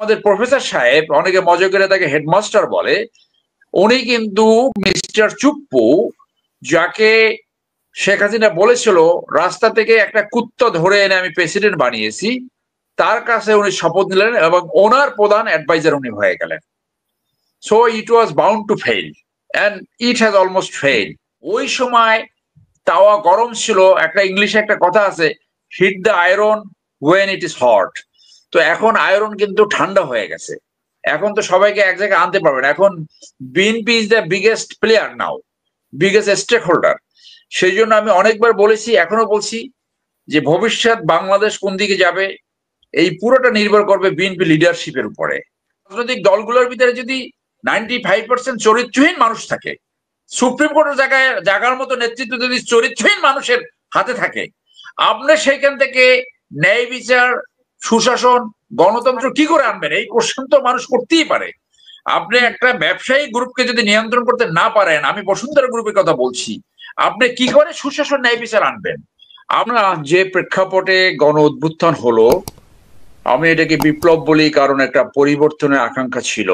আমাদের প্রফেসর সাহেব, অনেকে মজা করে তাকে হেডমাস্টার বলে, উনি কিন্তু মিস্টার চুপ্পু, যাকে শেখ হাসিনা বলেছিল রাস্তা থেকে একটা কুত্তা ধরে এনে আমি প্রেসিডেন্ট বানিয়েছি, তার কাছে উনি শপথ নিলেন এবং ওনার প্রধান অ্যাডভাইজার উনি হয়ে গেলেন। So it was bound to fail and it has almost fail. ওই সময় তাওয়া গরম ছিল, একটা ইংলিশে একটা কথা আছে, hit the iron when it is hot. তো এখন আয়রন কিন্তু ঠান্ডা হয়ে গেছে, এখন তো সবাইকে এক জায়গায় আনতে পারবেন। এখন BNP is the biggest player now, biggest stakeholder. সেই জন্য আমি অনেকবার বলেছি, এখনো বলছি, যে ভবিষ্যৎ বাংলাদেশ কোন দিকে যাবে এই পুরোটা নির্ভর করবে বিএনপি লিডারশিপের উপরে। রাজনৈতিক দলগুলোর ভিতরে যদি 95% চরিত্রহীন মানুষ থাকে, সুপ্রিম কোর্টের জায়গার মতো নেতৃত্ব যদি চরিত্রহীন মানুষের হাতে থাকে, আপনি সেইখান থেকে ন্যায় বিচার, সুশাসন, গণতন্ত্র কি করে আনবেন? এই কোশ্চেন তো মানুষ করতেই পারে। আপনি একটা ব্যবসায়ী গ্রুপকে যদি নিয়ন্ত্রণ করতে না পারেন, আমি বসুন্ধরা গ্রুপের কথা বলছি, আপনি কি করে সুশাসন, ন্যায় বিচার আনবেন? আমরা যে প্রেক্ষাপটে গণ অভ্যুত্থান হলো, আমি এটাকে বিপ্লব বলি, কারণ একটা পরিবর্তনের আকাঙ্ক্ষা ছিল।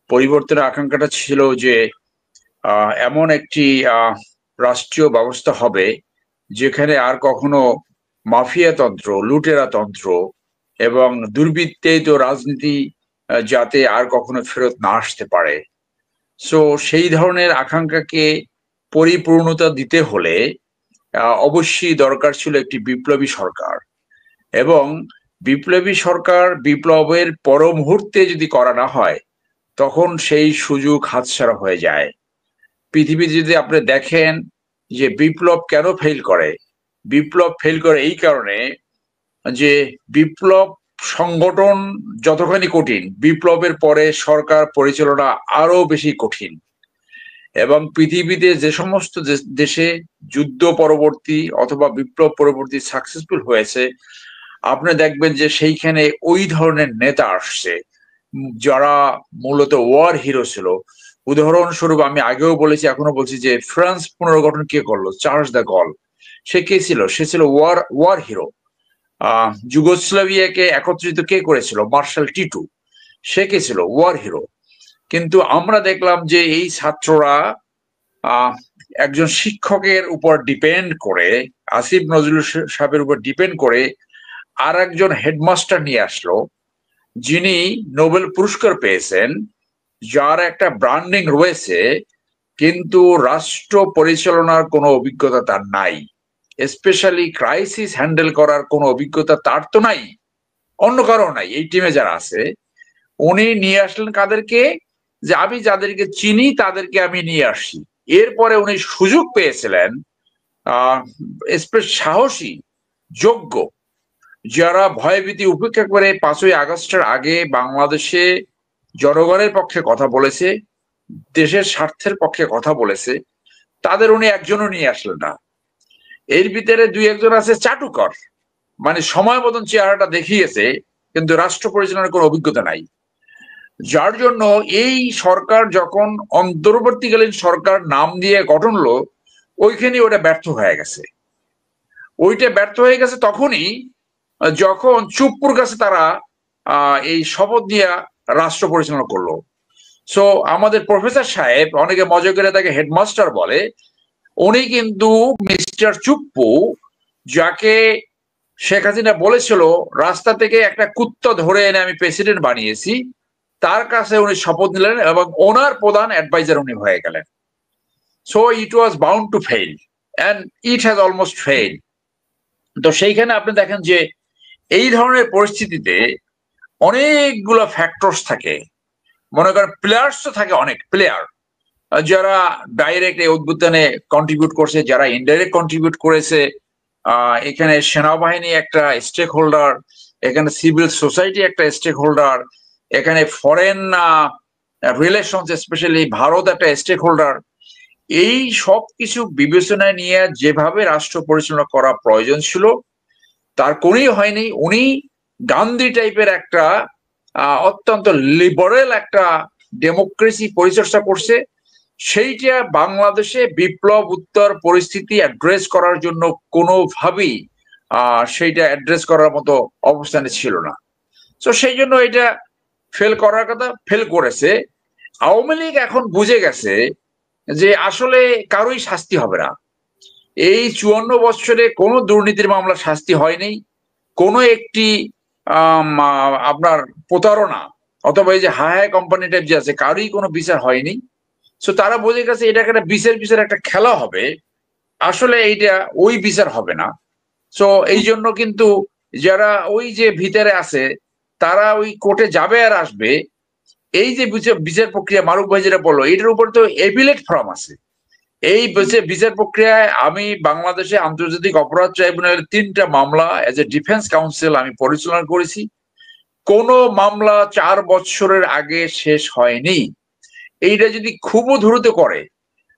পরিবর্তনের আকাঙ্ক্ষাটা ছিল যে এমন একটি রাষ্ট্রীয় ব্যবস্থা হবে যেখানে আর কখনো মাফিয়াতন্ত্র, লুটেরাতন্ত্র এবং দুর্বৃত্তায়িত রাজনীতি যাতে আর কখনো ফেরত না আসতে পারে। সো সেই ধরনের আকাঙ্ক্ষাকে পরিপূর্ণতা দিতে হলে অবশ্যই দরকার ছিল একটি বিপ্লবী সরকার। এবং বিপ্লবী সরকার বিপ্লবের পর মুহূর্তে যদি করা না হয়, তখন সেই সুযোগ হাতছাড়া হয়ে যায়। পৃথিবীতে যদি আপনি দেখেন যে বিপ্লব কেন ফেল করে, বিপ্লব ফেল করে এই কারণে যে বিপ্লব সংগঠন যতখানি কঠিন, বিপ্লবের পরে সরকার পরিচালনা আরো বেশি কঠিন। এবং পৃথিবীতে যে সমস্ত দেশে যুদ্ধ পরবর্তী অথবা বিপ্লব পরবর্তী সাকসেসফুল হয়েছে, আপনি দেখবেন যে সেইখানে ওই ধরনের নেতা আসছে যারা মূলত ওয়ার হিরো ছিল। উদাহরণস্বরূপ আমি আগেও বলেছি, এখনো বলছি, যে ফ্রান্স পুনর্গঠন কে করলো? চার্লস দ্য গল। সে কে ছিল? সে ছিল ওয়ার হিরো। যুগোস্লাভিয়াকে একত্রিত কে করেছিল? মার্শাল টিটু। সে কে ছিল? War hero. কিন্তু আমরা দেখলাম যে এই ছাত্ররা একজন শিক্ষকের উপর ডিপেন্ড করে, আসিফ নজরুল সাহেবের উপর ডিপেন্ড করে আর একজন হেডমাস্টার নিয়ে আসলো, যিনি নোবেল পুরস্কার পেয়েছেন, যার একটা ব্র্যান্ডিং রয়েছে, কিন্তু রাষ্ট্র পরিচালনার কোনো অভিজ্ঞতা তার নাই। স্পেশালি ক্রাইসিস হ্যান্ডেল করার কোনো অভিজ্ঞতা তার তো নাই, অন্য কারো নাই। এই টিমে যারা আছে, উনি নিয়ে আসলেন কাদেরকে? যে আমি যাদেরকে চিনি তাদেরকে আমি নিয়ে আসি। এরপরে উনি সুযোগ পেয়েছিলেন সাহসী, যোগ্য, যারা ভয়ভীতি উপেক্ষা করে 5ই আগস্টের আগে বাংলাদেশে জনগণের পক্ষে কথা বলেছে, দেশের স্বার্থের পক্ষে কথা বলেছে, তাদের উনি একজনও নিয়ে আসলেন না। এর ভিতরে 2-1 জন আছে চাটুকর, মানে সময় মতন চেহারাটা দেখিয়েছে, কিন্তু রাষ্ট্র পরিচালনার কোনো অভিজ্ঞতা নাই। যার জন্য এই সরকার যখন অন্তর্বর্তীকালীন সরকার নাম দিয়ে গঠন হলো, ওইখানে ওটা ব্যর্থ হয়ে গেছে। ওইটা ব্যর্থ হয়ে গেছে তখনই যখন চুপ্পুর কাছে তারা এই শপথ দিয়ে রাষ্ট্র পরিচালনা করলো। সো আমাদের প্রফেসর সাহেব, অনেকে মজা করে তাকে হেডমাস্টার বলে, উনি কিন্তু মিস্টার চুপ্পু, যাকে শেখ হাসিনা বলেছিল রাস্তা থেকে একটা কুত্তা ধরে এনে আমি প্রেসিডেন্ট বানিয়েছি, তার কাছে উনি শপথ নিলেন এবং ওনার প্রধান অ্যাডভাইজার উনি হয়ে গেলেন। So it was bound to fail and it has almost fail. তো সেইখানে আপনি দেখেন যে এই ধরনের পরিস্থিতিতে অনেকগুলো ফ্যাক্টরস থাকে। মনে করেন প্লেয়ার্স তো থাকে, অনেক প্লেয়ার যারা ডাইরেক্ট এই উদ্বোধনে কন্ট্রিবিউট করছে, যারা ইনডাইরেক্ট কন্ট্রিবিউট করেছে। এখানে সেনাবাহিনী একটা স্টেক হোল্ডার, এখানে সিভিল সোসাইটি একটা স্টেক হোল্ডার, এখানে ফরেন রিলেশনস স্পেশালি ভারত একটা স্টেক হোল্ডার। এই সব কিছু বিবেচনায় নিয়ে যেভাবে রাষ্ট্র পরিচালনা করা প্রয়োজন ছিল, তার কোনই হয়নি। উনি গান্ধী টাইপের একটা অত্যন্ত লিবারেল একটা ডেমোক্রেসি পরিচর্যা করছে। সেইটা বাংলাদেশে বিপ্লব উত্তর পরিস্থিতি অ্যাড্রেস করার জন্য কোনোভাবেই সেইটা অ্যাড্রেস করার মতো অবস্থানে ছিল না। তো সেই জন্য এটা ফেল করার কথা ফেল করেছে। আওয়ামী লীগ এখন বুঝে গেছে যে আসলে কারোই শাস্তি হবে না। এই 54 বছরে কোনো দুর্নীতির মামলা শাস্তি হয়নি, কোনো একটি আপনার প্রতারণা অথবা এই যে হায় কোম্পানি টাইপ যে আছে কারোই কোনো বিচার হয়নি। সো তারা বুঝে গেছে এটাকে একটা বিচার একটা খেলা হবে, আসলে এইটা ওই বিচার হবে না। সো এই জন্য কিন্তু যারা ওই যে ভিতরে আছে তারা ওই কোর্টে যাবে আর আসবে। এই যে বিচার প্রক্রিয়া মারুফ ভাই যেটা বললো, এটার উপর তো এপিলেট ফর্ম আছে। এই বিচার প্রক্রিয়ায় আমি বাংলাদেশে আন্তর্জাতিক অপরাধ ট্রাইব্যুনালের 3টা মামলা এজ এ ডিফেন্স কাউন্সিল আমি পরিচালনা করেছি। কোন মামলা 4 বছরের আগে শেষ হয়নি। এইটা যদি খুব দ্রুত করে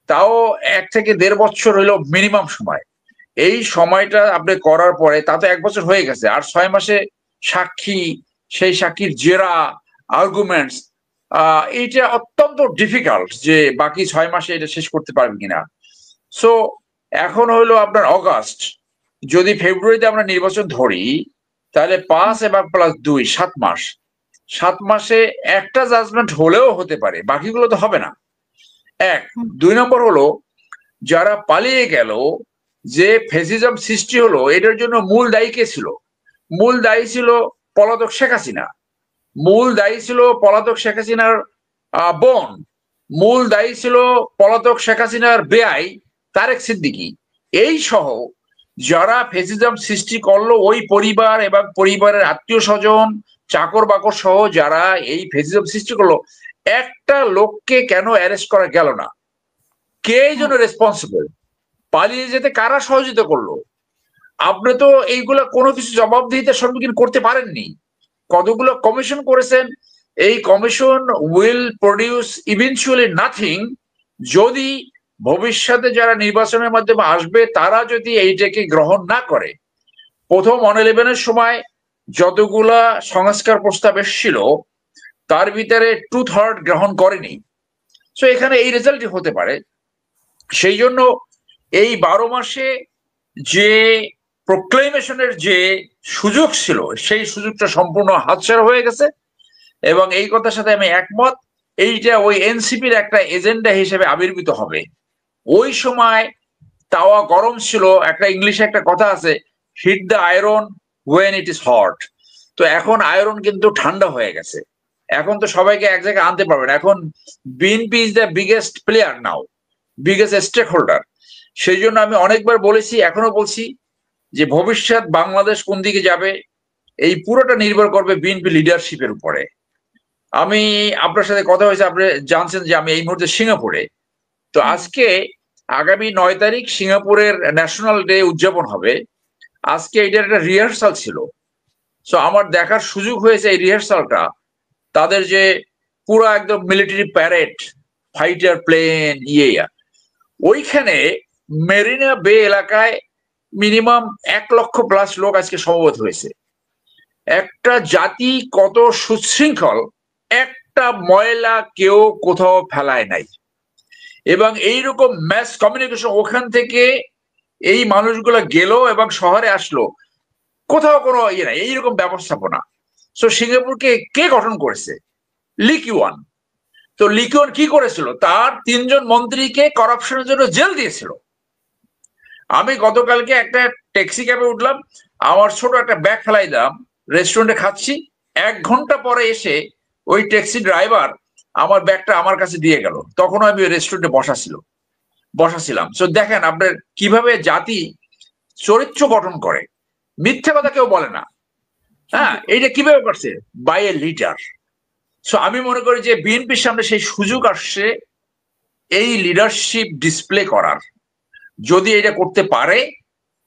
তাও 1 থেকে 1.5 বছর হইলো মিনিমাম সময়। এই সময়টা আপনি করার পরে তা তো 1 বছর হয়ে গেছে, আর 6 মাসে সাক্ষী, সেই সাক্ষীর জেরা, আর্গুমেন্টস, এইটা অত্যন্ত ডিফিকাল্ট যে বাকি 6 মাসে এটা শেষ করতে পারবে কিনা। সো এখন হইলো আপনার অগাস্ট, যদি ফেব্রুয়ারিতে আমরা নির্বাচন ধরি তাহলে 5 এবং +2 7 মাস। 7 মাসে একটা জাজমেন্ট হলেও হতে পারে, বাকিগুলো তো হবে না। 1 2 নম্বর হলো যারা পালিয়ে গেল, যে ফ্যাসিজম সৃষ্টি হলো, এটার জন্য মূল দায়ী কে ছিল? মূল দায়ী ছিল পলাতক শেখ হাসিনা, মূল দায়ী ছিল পলাতক শেখ হাসিনার বোন, মূল দায়ী ছিল পলাতক শেখ হাসিনার বেআই তারেক সিদ্দিকী। এই সহ যারা ফ্যাসিজম সৃষ্টি করলো, ওই পরিবার এবং পরিবারের আত্মীয় স্বজন, চাকর বাকর সহ যারা এই ফ্যাসিজম সৃষ্টি করলো, একটা লোককে কেন অ্যারেস্ট করা গেল না? কে এই জন্য রেসপন্সিবল? পালিয়ে যেতে কারা সহযোগিতা করলো? আপনি তো এইগুলা কোনো কিছু জবাবদিহিতার সম্মুখীন করতে পারেননি। কতগুলো কমিশন করেছেন, এই commission will produce eventually nothing যদি ভবিষ্যতে যারা নির্বাচনের মাধ্যমে আসবে তারা যদি এইটাকে গ্রহণ না করে। প্রথম 11-এর সময় যতগুলা সংস্কার প্রস্তাব এসেছিল তার ভিতরে 2/3 গ্রহণ করেনি। সো এখানে এই রেজাল্টই হতে পারে। সেই জন্য এই 12 মাসে যে প্রোক্লেমেশনের যে সুযোগ ছিল সেই সুযোগটা সম্পূর্ণ হাতছাড়া হয়ে গেছে। এবং এই কথার সাথে আমি একমত, এইটা ওই এনসিপির একটা এজেন্ডা হিসেবে আবির্ভূত হবে। ওই সময় তাওয়া গরম ছিল, একটা ইংলিশে একটা কথা আছে, hit the iron when it is hot. তো এখন আয়রন কিন্তু ঠান্ডা হয়ে গেছে, এখন তো সবাইকে এক জায়গায় আনতে পারবেন। এখন BNP is the biggest player now, biggest stakeholder. সেই জন্য আমি অনেকবার বলেছি, এখনো বলছি যে ভবিষ্যৎ বাংলাদেশ কোন দিকে যাবে এই পুরোটা নির্ভর করবে বিএনপি লিডারশিপের উপরে। আমি আপনার সাথে কথা হয়েছে, আপনি জানছেন যে আমি এই মুহূর্তে সিঙ্গাপুরে। তো আজকে আগামী 9 তারিখ সিঙ্গাপুরের ন্যাশনাল ডে উদযাপন হবে। আজকে এটার একটা রিহার্সাল ছিল। সো আমার দেখার সুযোগ হয়েছে এই রিহার্সালটা, তাদের যে পুরো একদম মিলিটারি প্যারেড, ফাইটার প্লেন, ওইখানে মেরিনা বে এলাকায় মিনিমাম 1 লক্ষ প্লাস লোক আজকে সমবেত হয়েছে। একটা জাতি কত সুশৃঙ্খল, একটা ময়লা কেউ কোথাও ফেলায় নাই। এবং এইরকম ম্যাস কমিউনিকেশন, ওখান থেকে এই মানুষগুলো গেল এবং শহরে আসলো, কোথাও কোনো নাই এইরকম ব্যবস্থাপনা। সো সিঙ্গাপুরকে কে গঠন করেছে? লি কিউয়ান। তো লি কিউয়ান কি করেছিল? তার 3 জন মন্ত্রীকে করাপশনের জন্য জেল দিয়েছিল। আমি গতকালকে একটা ট্যাক্সি ক্যাবে উঠলাম, আমার ছোট একটা ব্যাগ ফেলাই দিলাম, রেস্টুরেন্টে খাচ্ছি, 1 ঘন্টা পরে এসে ওই ট্যাক্সি ড্রাইভার আমার ব্যাগটা আমার কাছে দিয়ে গেল। তখন আমি ওই রেস্টুরেন্টে বসাছিলাম। তো দেখেন আপনার কিভাবে জাতি চরিত্র গঠন করে, মিথ্যা কথা কেউ বলে না। হ্যাঁ, এইটা কিভাবে করছে? By a leader. সো আমি মনে করি যে বিএনপির সামনে সেই সুযোগ আসছে এই লিডারশিপ ডিসপ্লে করার। যদি এটা করতে পারে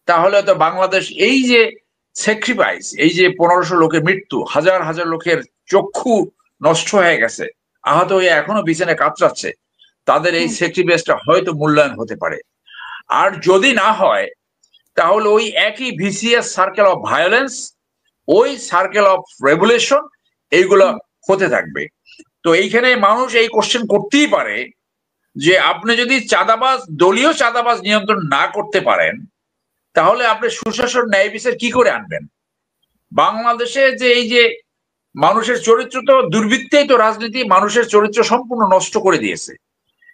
তাহলে তো বাংলাদেশ এই যে স্যাক্রিফাইস, এই যে 1500 লোকের মৃত্যু, হাজার হাজার লোকের চক্ষু নষ্ট হয়ে গেছে, আহত হয়ে এখনো বিছানায় কাতরাচ্ছে, তাদের এই স্যাক্রিফাইসটা হয়তো মূল্যায়ন হতে পারে। আর যদি না হয় তাহলে ওই একই ভিসিএস সার্কেল অফ ভায়োলেন্স, ওই সার্কেল অফ রেগুলেশন, এইগুলো হতে থাকবে। তো এইখানে মানুষ এই কোশ্চেন করতেই পারে যে আপনি যদি চাঁদাবাজ, দলীয় চাঁদাবাজ নিয়ন্ত্রণ না করতে পারেন তাহলে আপনি সুশাসন, ন্যায় বিচার কি করে আনবেন? বাংলাদেশে যে এই যে মানুষের চরিত্র তো দুর্বৃত্তেই তো রাজনীতি মানুষের চরিত্র সম্পূর্ণ নষ্ট করে দিয়েছে।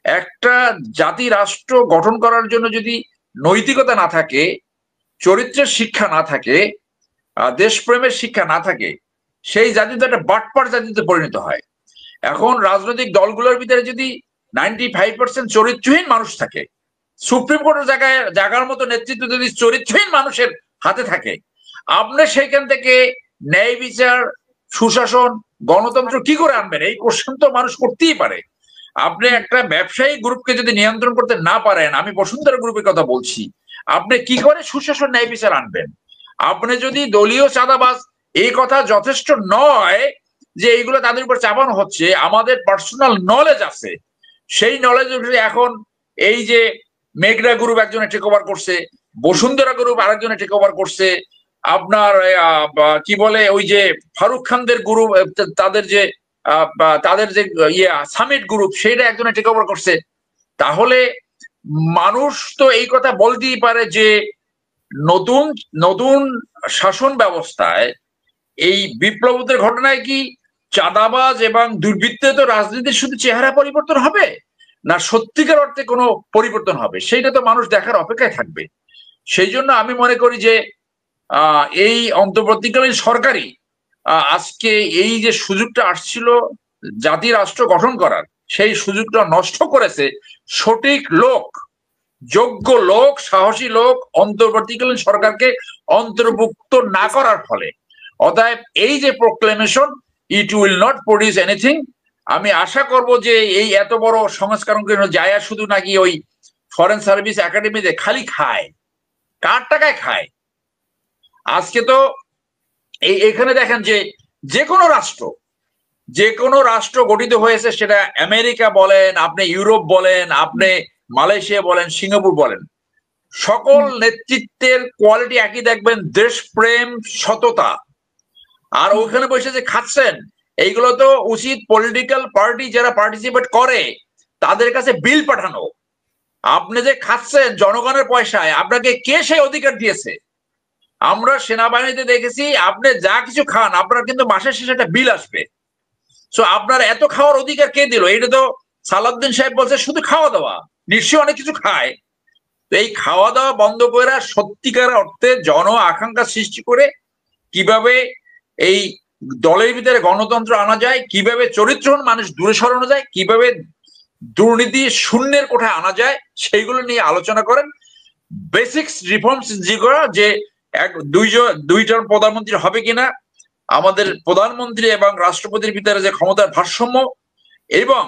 একটা জাতি রাষ্ট্র গঠন করার জন্য যদি নৈতিকতা না থাকে, চরিত্রের শিক্ষা না থাকে, দেশপ্রেমের শিক্ষা না থাকে, সেই জাতি তো একটা বাটপার জাতিতে পরিণত হয়। এখন রাজনৈতিক দলগুলোর ভিতরে যদি 95% চরিত্রহীন মানুষ থাকে, সুপ্রিম কোর্টের জায়গার মতো নেতৃত্ব যদি চরিত্রহীন মানুষের হাতে থাকে, আপনি সেখান থেকে ন্যায় বিচার, সুশাসন, গণতন্ত্র কি করে আনবেন? এই কোশ্চেন তো মানুষ করতেই পারে। আপনি একটা ব্যবসায়ী গ্রুপকে যদি নিয়ন্ত্রণ করতে না পারেন, আমি বসুন্ধরা গ্রুপের কথা বলছি, আপনি কি করে সুশাসন ন্যায় বিচার আনবেন? আপনি যদি দলীয় চাঁদাবাজ, এই কথা যথেষ্ট নয় যে এইগুলো তাদের উপর চাপানো হচ্ছে, আমাদের পার্সোনাল নলেজ আছে, সেই নলেজ এখন এই যে মেঘনা গ্রুপ একজনে টেক ওভার করছে, বসুন্ধরা গ্রুপ আরেকজনে টেক ওভার করছে, আপনার কি বলে ওই যে ফারুক খানদের গ্রুপ, তাদের যে সামিট গ্রুপ, সেটা একজনে টেক ওভার করছে। তাহলে মানুষ তো এই কথা বলতেই পারে যে নতুন নতুন শাসন ব্যবস্থায় এই বিপ্লবদের ঘটনায় কি চাঁদাবাজ এবং দুর্বৃত্তে তো রাজনীতির শুধু চেহারা পরিবর্তন হবে, না সত্যিকার অর্থে কোনো পরিবর্তন হবে, সেইটা তো মানুষ দেখার অপেক্ষায় থাকবে। সেই জন্য আমি মনে করি যে এই অন্তর্বর্তীকালীন সরকারই আজকে এই যে সুযোগটা আসছিল জাতি রাষ্ট্র গঠন করার, সেই সুযোগটা নষ্ট করেছে সঠিক লোক, যোগ্য লোক, সাহসী লোক অন্তর্বর্তীকালীন সরকারকে অন্তর্ভুক্ত না করার ফলে। অতএব এই যে proclamation, it will not produce anything. আমি আশা করব যে এই এত বড় সংস্কার যায় শুধু নাকি ওই ফরেন সার্ভিস একাডেমিতে খালি খায়, কার টাকায় খায়? আজকে তো এখানে দেখেন যে যে কোনো রাষ্ট্র গঠিত হয়েছে, সেটা আমেরিকা বলেন, আপনি ইউরোপ বলেন, আপনি মালয়েশিয়া বলেন, সিঙ্গাপুর বলেন, সকল নেতৃত্বের কোয়ালিটি একই দেখবেন, দেশপ্রেম, সততা। আর ওখানে বসে যে খাচ্ছেন, এইগুলো তো উচিত পলিটিক্যাল পার্টি যারা পার্টিসিপেট করে তাদের কাছে বিল পাঠানো। আপনি যে খাচ্ছেন জনগণের পয়সায়, আপনাকে কে সেই অধিকার দিয়েছে? আমরা সেনাবাহিনীতে দেখেছি, আপনি যা কিছু খান আপনার কিন্তু মাসের শেষে একটা বিল আসবে। সো আপনার এত খাওয়ার অধিকার কে দিল? এটা তো সালাউদ্দিন সাহেব বলছে শুধু খাওয়া দাওয়া, নিশ্চয়ই অনেক কিছু খায়। তো এই খাওয়া দাওয়া বন্ধ করে সত্যিকার অর্থে জন আকাঙ্ক্ষা সৃষ্টি করে কিভাবে এই দলের ভিতরে গণতন্ত্র আনা যায়, কিভাবে চরিত্রহীন মানুষ দূরে সরানো যায়, কিভাবে দুর্নীতি শূন্যের কোঠায় আনা যায়, সেইগুলো নিয়ে আলোচনা করেন। বেসিক্স রিফর্মস যেগুলো, যে দুইজন প্রধানমন্ত্রী হবে কিনা, আমাদের প্রধানমন্ত্রী এবং রাষ্ট্রপতির ভিতরে যে ক্ষমতার ভারসাম্য, এবং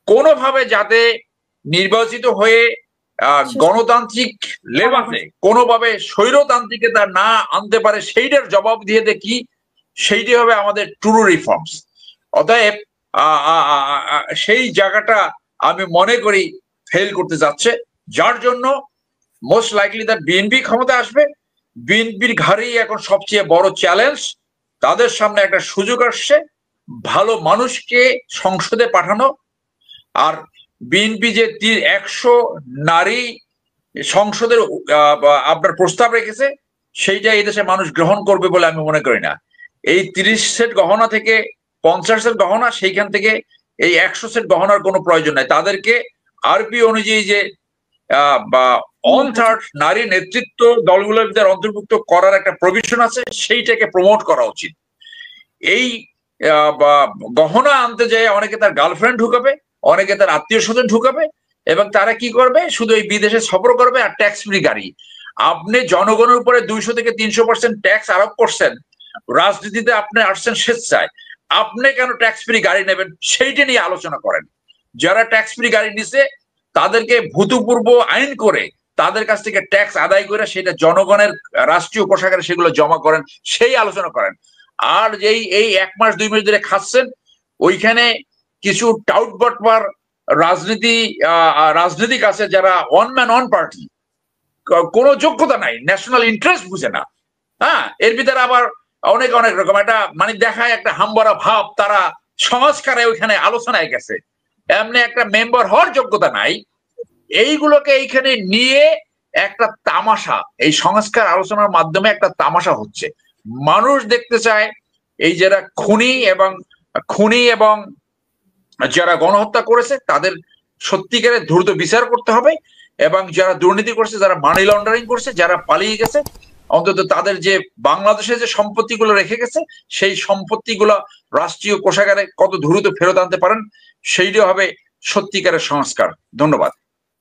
কোনোভাবে যাতে নির্বাচিত হয়ে গণতান্ত্রিক লেবাসে কোনোভাবে স্বৈরতান্ত্রিকতা না আনতে পারে, সেইটার জবাব দিয়ে কি, সেইটি হবে আমাদের ট্রু রিফর্মস। অতএব সেই জায়গাটা আমি মনে করি ফেল করতে যাচ্ছে, যার জন্য মোস্ট লাইকলি দ্যাট বিএনপি ক্ষমতা আসবে। বিএনপির ঘাড়েই এখন সবচেয়ে বড় চ্যালেঞ্জ, তাদের সামনে একটা সুযোগ আসছে ভালো মানুষকে সংসদে পাঠানো। আর বিএনপি যে 100 নারী সংসদের আপনার প্রস্তাব রেখেছে, সেইটা এই দেশে মানুষ গ্রহণ করবে বলে আমি মনে করি না। এই 30 সেট গহনা থেকে 50 সেট গহনা, সেইখান থেকে এই 100 সেট গহনার কোনো প্রয়োজন নাই। তাদেরকে আরপি অনুযায়ী যে বা 1/3 নারী নেতৃত্ব দলগুলোর ভিতরে অন্তর্ভুক্ত করার একটা প্রভিশন আছে, সেইটাকে প্রমোট করা উচিত। এই গহনা আনতে যায় অনেকে তার গার্লফ্রেন্ড ঢুকাবে, অনেকে তার আত্মীয় স্বজন ঢুকাবে, এবং তারা কি করবে, শুধু এই বিদেশে সফর করবে আর ট্যাক্স ফ্রি গাড়ি। আপনি জনগণের উপরে 200 থেকে 300% ট্যাক্স আরোপ করছেন, রাজনীতিতে আপনি আসছেন স্বেচ্ছায়, আপনি কেন ট্যাক্স ফ্রি গাড়ি নেবেন? সেইটা নিয়ে আলোচনা করেন। যারা ট্যাক্স ফ্রি গাড়ি নিছে তাদেরকে ভূতপূর্ব আইন করে তাদের কাছ থেকে ট্যাক্স আদায় করে সেটা জনগণের রাষ্ট্রীয় কোষাগারে সেগুলো জমা করেন, সেই আলোচনা করেন। আর যেই এই 1 মাস 2 মাস ধরে খাচ্ছেন, ওইখানে কিছু টাউট বটবার রাজনীতিক আছে যারা ওয়ান ম্যান ওয়ান পার্টি, কোনো যোগ্যতা নাই, ন্যাশনাল ইন্টারেস্ট বুঝে না। হ্যাঁ, এর ভিতরে আবার অনেক অনেক রকম একটা মানে দেখায় একটা হামবরা ভাব, তারা সংস্কারে ওইখানে আলোচনায় গেছে, এমনি একটা মেম্বার হওয়ার যোগ্যতা নাই। এইগুলোকে এইখানে নিয়ে একটা তামাশা, এই সংস্কার আলোচনার মাধ্যমে একটা তামাশা হচ্ছে। মানুষ দেখতে চায় এই যারা খুনি এবং যারা গণহত্যা করেছে তাদের সত্যিকারের দ্রুত বিচার করতে হবে, এবং যারা দুর্নীতি করছে, যারা মানি লন্ডারিং করছে, যারা পালিয়ে গেছে, অন্তত তাদের যে বাংলাদেশে যে সম্পত্তিগুলো রেখে গেছে সেই সম্পত্তিগুলো রাষ্ট্রীয় কোষাগারে কত দ্রুত ফেরত আনতে পারেন, সেইটা হবে সত্যিকারের সংস্কার। ধন্যবাদ।